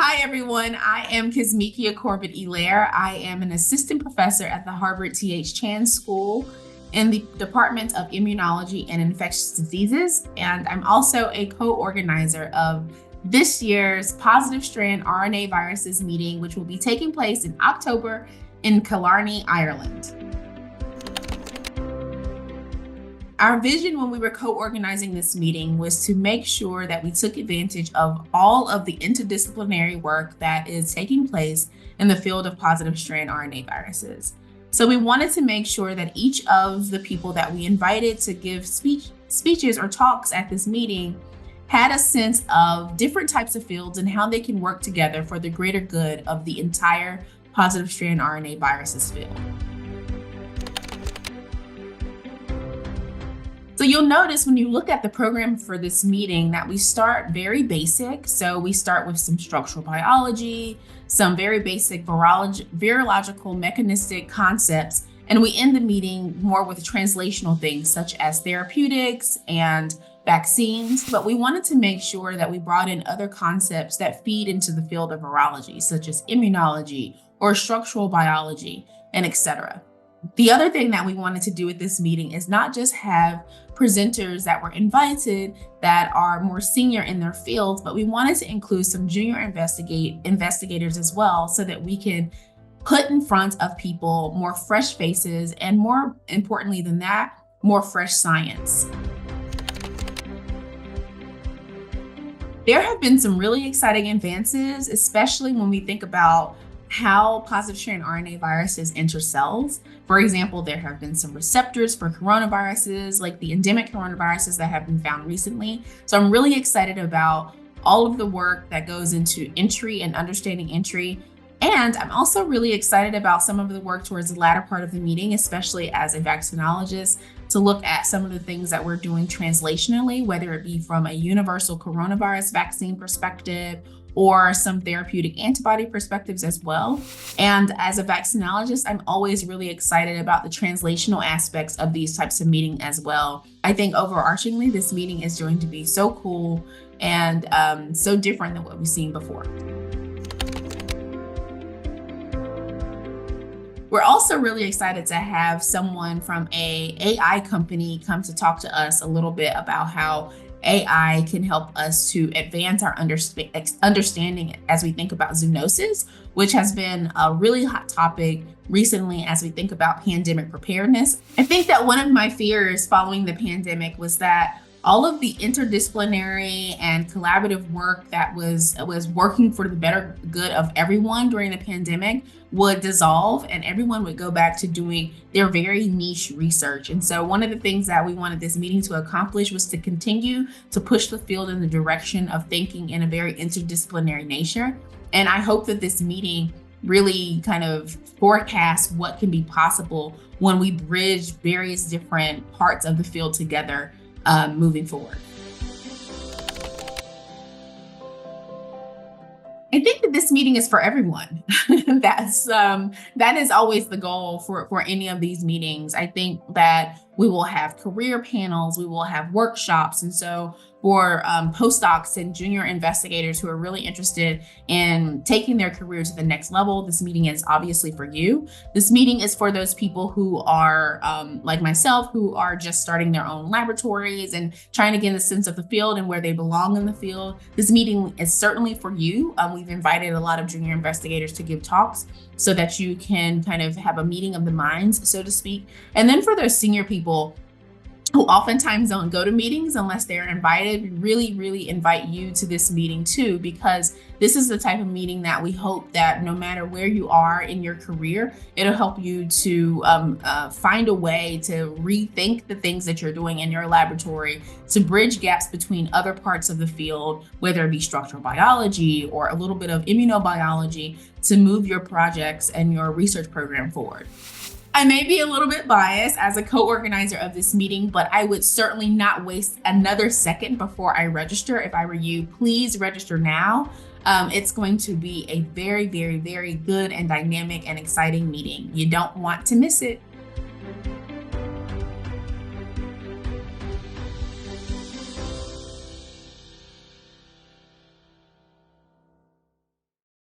Hi, everyone. I am Kizzmekia Corbett-Helaire. I am an assistant professor at the Harvard T.H. Chan School in the Department of Immunology and Infectious Diseases. And I'm also a co-organizer of this year's Positive Strand RNA Viruses meeting, which will be taking place in October in Killarney, Ireland. Our vision when we were co-organizing this meeting was to make sure that we took advantage of all of the interdisciplinary work that is taking place in the field of positive strand RNA viruses. So we wanted to make sure that each of the people that we invited to give speeches or talks at this meeting had a sense of different types of fields and how they can work together for the greater good of the entire positive strand RNA viruses field. So you'll notice when you look at the program for this meeting that we start very basic. So we start with some structural biology, some very basic virological mechanistic concepts, and we end the meeting more with translational things such as therapeutics and vaccines. But we wanted to make sure that we brought in other concepts that feed into the field of virology, such as immunology or structural biology, and etc. The other thing that we wanted to do at this meeting is not just have presenters that were invited that are more senior in their fields, but we wanted to include some junior investigators as well, so that we can put in front of people more fresh faces and, more importantly than that, more fresh science. There have been some really exciting advances, especially when we think about how positive strand RNA viruses enter cells. For example, there have been some receptors for coronaviruses, like the endemic coronaviruses that have been found recently. So I'm really excited about all of the work that goes into entry and understanding entry. And I'm also really excited about some of the work towards the latter part of the meeting, especially as a vaccinologist, to look at some of the things that we're doing translationally, whether it be from a universal coronavirus vaccine perspective or some therapeutic antibody perspectives as well. And as a vaccinologist, I'm always really excited about the translational aspects of these types of meetings as well. I think overarchingly, this meeting is going to be so cool and so different than what we've seen before. We're also really excited to have someone from an AI company come to talk to us a little bit about how AI can help us to advance our understanding as we think about zoonosis, which has been a really hot topic recently as we think about pandemic preparedness. I think that one of my fears following the pandemic was that all of the interdisciplinary and collaborative work that was working for the better good of everyone during the pandemic would dissolve and everyone would go back to doing their very niche research. And so one of the things that we wanted this meeting to accomplish was to continue to push the field in the direction of thinking in a very interdisciplinary nature. And I hope that this meeting really kind of forecasts what can be possible when we bridge various different parts of the field together moving forward. I think that this meeting is for everyone. That is always the goal for any of these meetings. I think that we will have career panels, we will have workshops. And so for postdocs and junior investigators who are really interested in taking their career to the next level, this meeting is obviously for you. This meeting is for those people who are like myself, who are just starting their own laboratories and trying to get a sense of the field and where they belong in the field. This meeting is certainly for you. We've invited a lot of junior investigators to give talks so that you can kind of have a meeting of the minds, so to speak. And then for those senior people who oftentimes don't go to meetings unless they're invited, we really invite you to this meeting too, because this is the type of meeting that we hope that no matter where you are in your career, it'll help you to find a way to rethink the things that you're doing in your laboratory, to bridge gaps between other parts of the field, whether it be structural biology or a little bit of immunobiology, to move your projects and your research program forward. I may be a little bit biased as a co-organizer of this meeting, but I would certainly not waste another second before I register. If I were you, please register now. It's going to be a very good and dynamic and exciting meeting. You don't want to miss it.